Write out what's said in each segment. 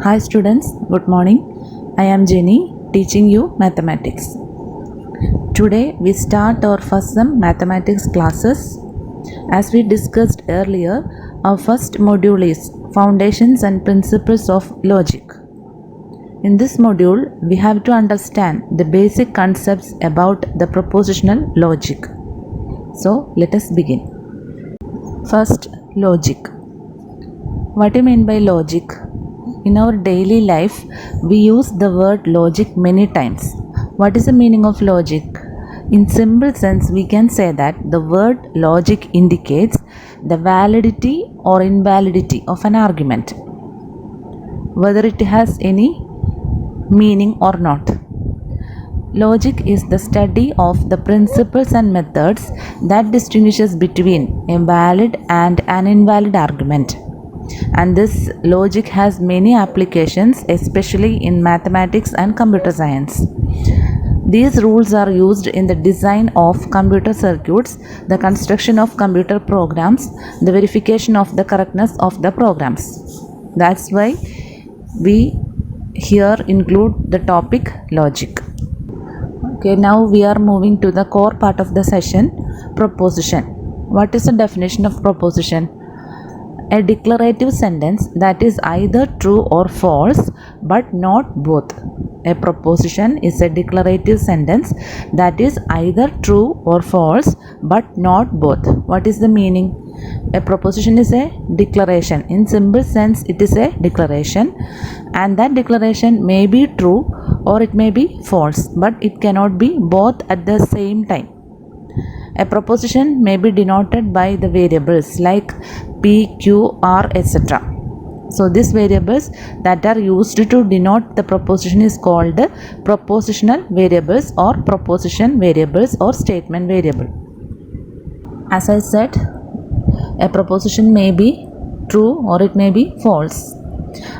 Hi students, good morning. I am Jenny teaching you mathematics. Today we start our first sem mathematics classes. As we discussed earlier, our first module is Foundations and Principles of Logic. In this module, we have to understand the basic concepts about the propositional logic. So let us begin. First, logic. What do you mean by logic? In our daily life, we use the word logic many times. What is the meaning of logic? In simple sense, we can say that the word logic indicates the validity or invalidity of an argument, whether it has any meaning or not. Logic is the study of the principles and methods that distinguishes between a valid and an invalid argument. And this logic has many applications, especially in mathematics and computer science. These rules are used in the design of computer circuits, the construction of computer programs, the verification of the correctness of the programs. That's why we here include the topic logic. Okay, now we are moving to the core part of the session, proposition. What is the definition of proposition? A declarative sentence that is either true or false but not both. A proposition is a declarative sentence that is either true or false but not both. What is the meaning? A proposition is a declaration. In simple sense, it is a declaration, and that declaration may be true or it may be false, but it cannot be both at the same time. A proposition may be denoted by the variables like P, Q, R, etc. So these variables that are used to denote the proposition is called propositional variables or proposition variables or statement variable. As I said, a proposition may be true or it may be false.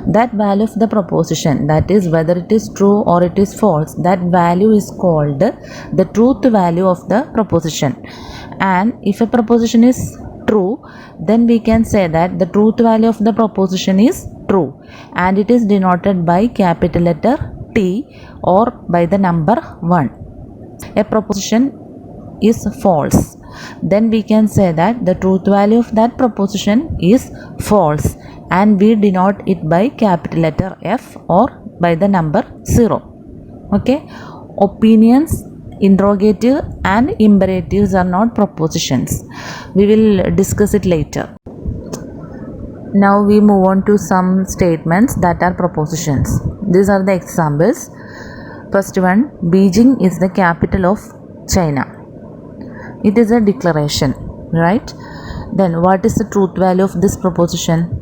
That value of the proposition, that is whether it is true or it is false, that value is called the truth value of the proposition. And if a proposition is true, then we can say that the truth value of the proposition is true, and it is denoted by capital letter T or by the number 1. A proposition is false, then we can say that the truth value of that proposition is false, and we denote it by capital letter F or by the number 0. Okay, opinions, interrogative and imperatives are not propositions. We will discuss it later. Now we move on to some statements that are propositions. These are the examples. First one, Beijing is the capital of China. It is a declaration, right? Then what is the truth value of this proposition?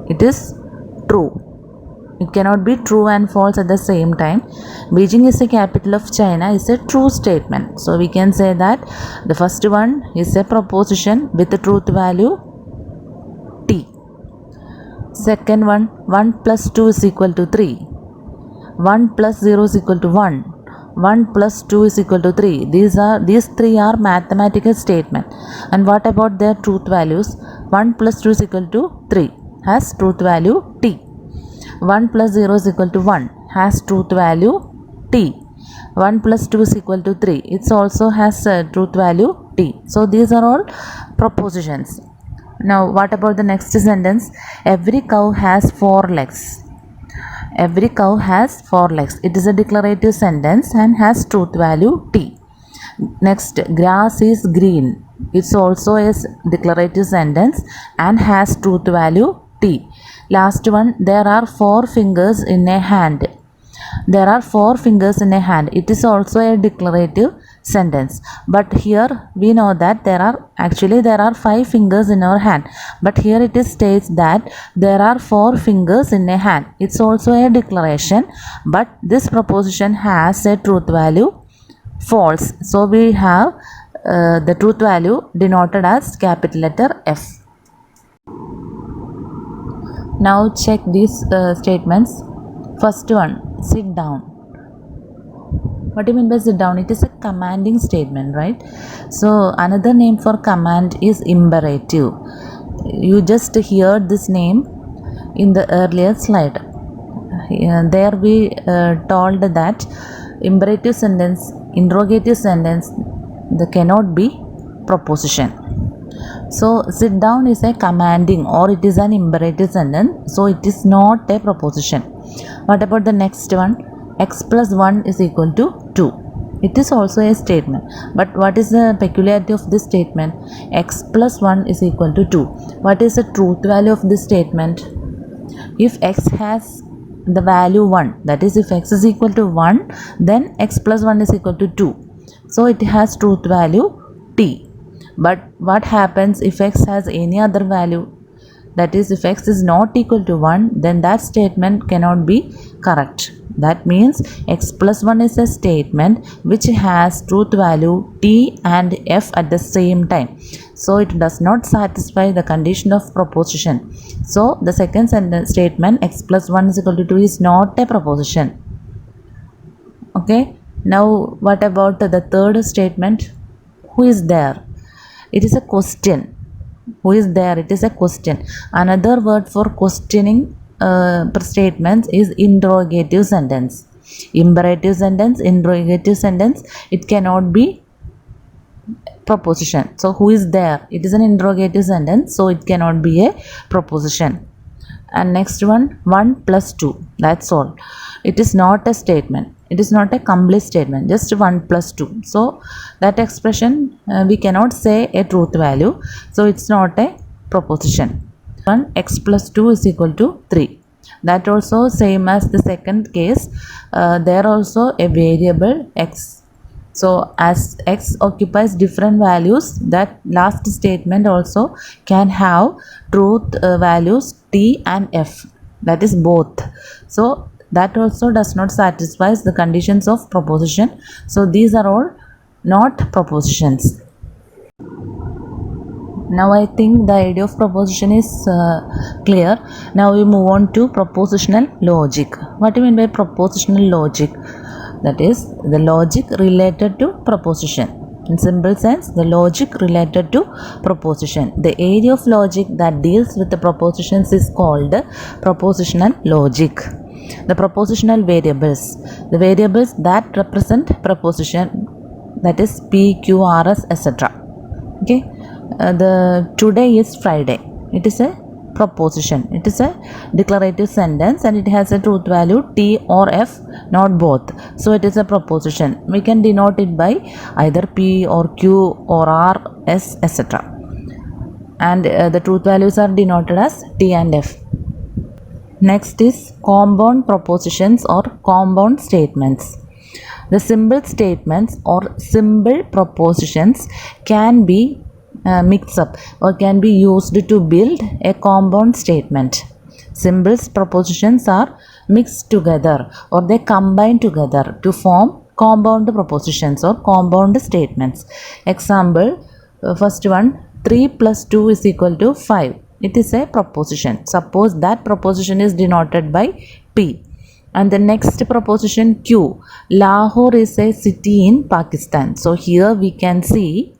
It is true. It cannot be true and false at the same time. Beijing is the capital of China is a true statement. So we can say that the first one is a proposition with the truth value T. Second one, 1 plus 2 is equal to 3. 1 plus 0 is equal to 1. 1 plus 2 is equal to 3. These three are mathematical statements. And what about their truth values? 1 plus 2 is equal to 3 has truth value T. 1 plus 0 is equal to 1 has truth value T. 1 plus 2 is equal to 3. It also has truth value T. So these are all propositions. Now what about the next sentence? Every cow has 4 legs. Every cow has 4 legs. It is a declarative sentence and has truth value T. Next, grass is green. It's also a declarative sentence and has truth value T. Last one, there are 4 fingers in a hand. There are 4 fingers in a hand. It is also a declarative sentence. But here we know that there are 5 fingers in our hand. But here it states that there are 4 fingers in a hand. It's also a declaration. But this proposition has a truth value false. So we have the truth value denoted as capital letter F. Now check these statements. First one, sit down. What do you mean by sit down? It is a commanding statement, right? So another name for command is imperative. You just heard this name in the earlier slide. there we told that imperative sentence, interrogative sentence, they cannot be proposition. So sit down is a commanding or it is an imperative sentence, so it is not a proposition. What about the next one? X plus 1 is equal to 2. It is also a statement, but what is the peculiarity of this statement? X plus 1 is equal to 2. What is the truth value of this statement? If x has the value 1, that is if x is equal to 1, then x plus 1 is equal to 2, so it has truth value t. But what happens if x has any other value? That is, if x is not equal to 1, then that statement cannot be correct. That means x plus 1 is a statement which has truth value t and f at the same time, so it does not satisfy the condition of proposition. So the second sentence statement x plus 1 is equal to 2 is not a proposition. Okay, now what about the third statement? Who is there? It is a question. Who is there? It is a question. Another word for questioning statements is interrogative sentence. Imperative sentence, interrogative sentence, it cannot be proposition. So who is there? It is an interrogative sentence, so it cannot be a proposition. And next one, 1 plus 2, that's all. It is not a statement, it is not a complete statement, just 1 plus 2. So that expression we cannot say a truth value, so it's not a proposition. 1 x plus 2 is equal to 3. That also same as the second case. There also a variable x. So as x occupies different values, that last statement also can have truth values t and f, that is both. So that also does not satisfy the conditions of proposition. So these are all not propositions. Now I think the idea of proposition is clear. Now we move on to propositional logic. What do you mean by propositional logic? That is the logic related to proposition. In simple sense, the logic related to proposition. The area of logic that deals with the propositions is called propositional logic. The propositional variables, the variables that represent proposition, that is p, q, r, s, etc. Okay, the today is Friday, it is a proposition. It is a declarative sentence and it has a truth value t or f, not both, so it is a proposition. We can denote it by either p or q or r, s, etc. And the truth values are denoted as t and f. Next is compound propositions or compound statements. The simple statements or simple propositions can be mixed up or can be used to build a compound statement. Simple propositions are mixed together or they combine together to form compound propositions or compound statements. Example, first one, 3 plus 2 is equal to 5. It is a proposition. Suppose that proposition is denoted by P. And the next proposition Q, Lahore is a city in Pakistan. So here we can see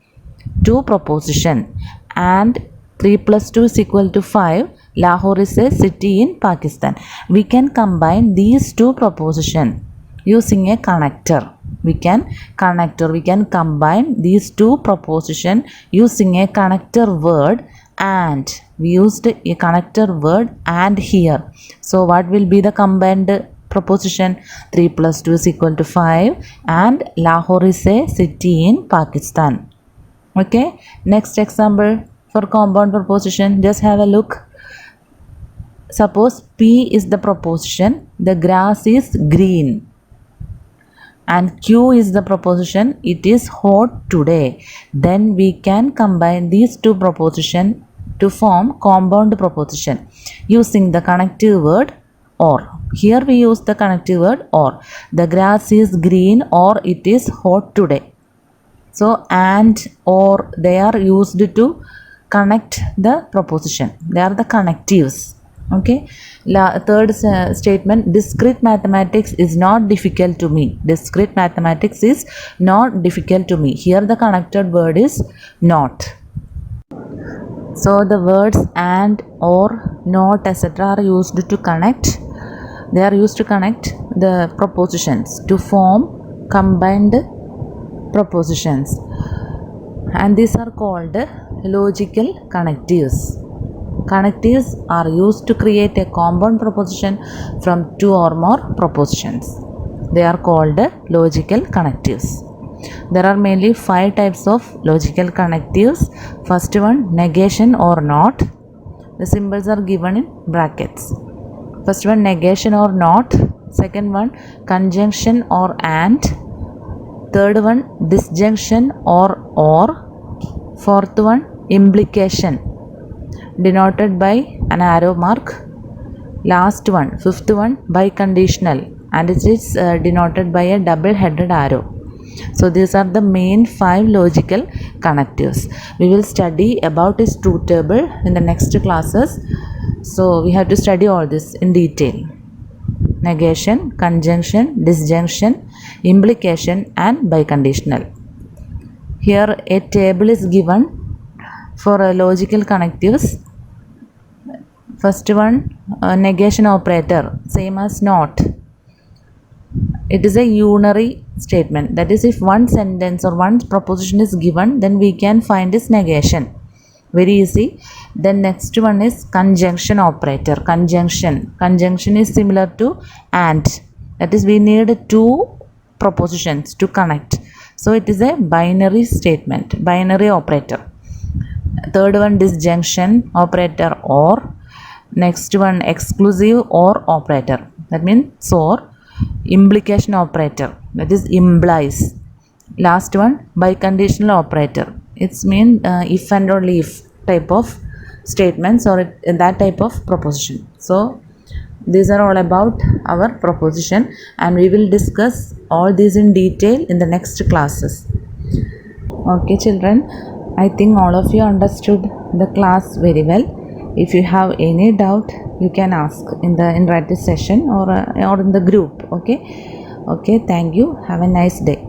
two proposition, and 3 plus 2 is equal to 5. Lahore is a city in Pakistan. We can combine these two proposition using a connector. We can combine these two proposition using a connector word, and we used a connector word and here. So what will be the combined proposition? 3 plus 2 is equal to 5 and Lahore is a city in Pakistan. Okay, next example for compound proposition, just have a look. Suppose P is the proposition, the grass is green, and Q is the proposition, it is hot today. Then we can combine these two proposition to form compound proposition using the connective word or. Here we use the connective word or. The grass is green or it is hot today. So and or they are used to connect the proposition. They are the connectives. Okay. Third statement, discrete mathematics is not difficult to me. Discrete mathematics is not difficult to me. Here the connected word is not. So the words and or, not, etc. are used to connect They are used to connect the propositions to form combined propositions, and these are called logical connectives. Connectives are used to create a compound proposition from two or more propositions. They are called logical connectives. There are mainly 5 types of logical connectives. First one, negation or not. The symbols are given in brackets. First one, negation or not. Second one, conjunction or and. Third one, disjunction or. Fourth one, implication, denoted by an arrow mark. Last one, fifth one, biconditional, and it is denoted by a double-headed arrow. So these are the main 5 logical connectives. We will study about its truth table in the next classes. So we have to study all this in detail. Negation, conjunction, disjunction, implication, and biconditional. Here a table is given for logical connectives. First one, negation operator, same as not. It is a unary statement. That is, if one sentence or one proposition is given, then we can find its negation. Very easy. Then next one is conjunction operator. Conjunction is similar to and. That is, we need 2 propositions to connect. So it is a binary statement, binary operator. Third one, disjunction operator or. Next one, exclusive or operator. That means or. Implication operator, that is implies. Last one, biconditional operator. It's mean if and only if type of statements or that type of proposition. So these are all about our proposition, and we will discuss all these in detail in the next classes. Okay children, I think all of you understood the class very well. If you have any doubt, you can ask in the interactive session or in the group. Okay, thank you. Have a nice day.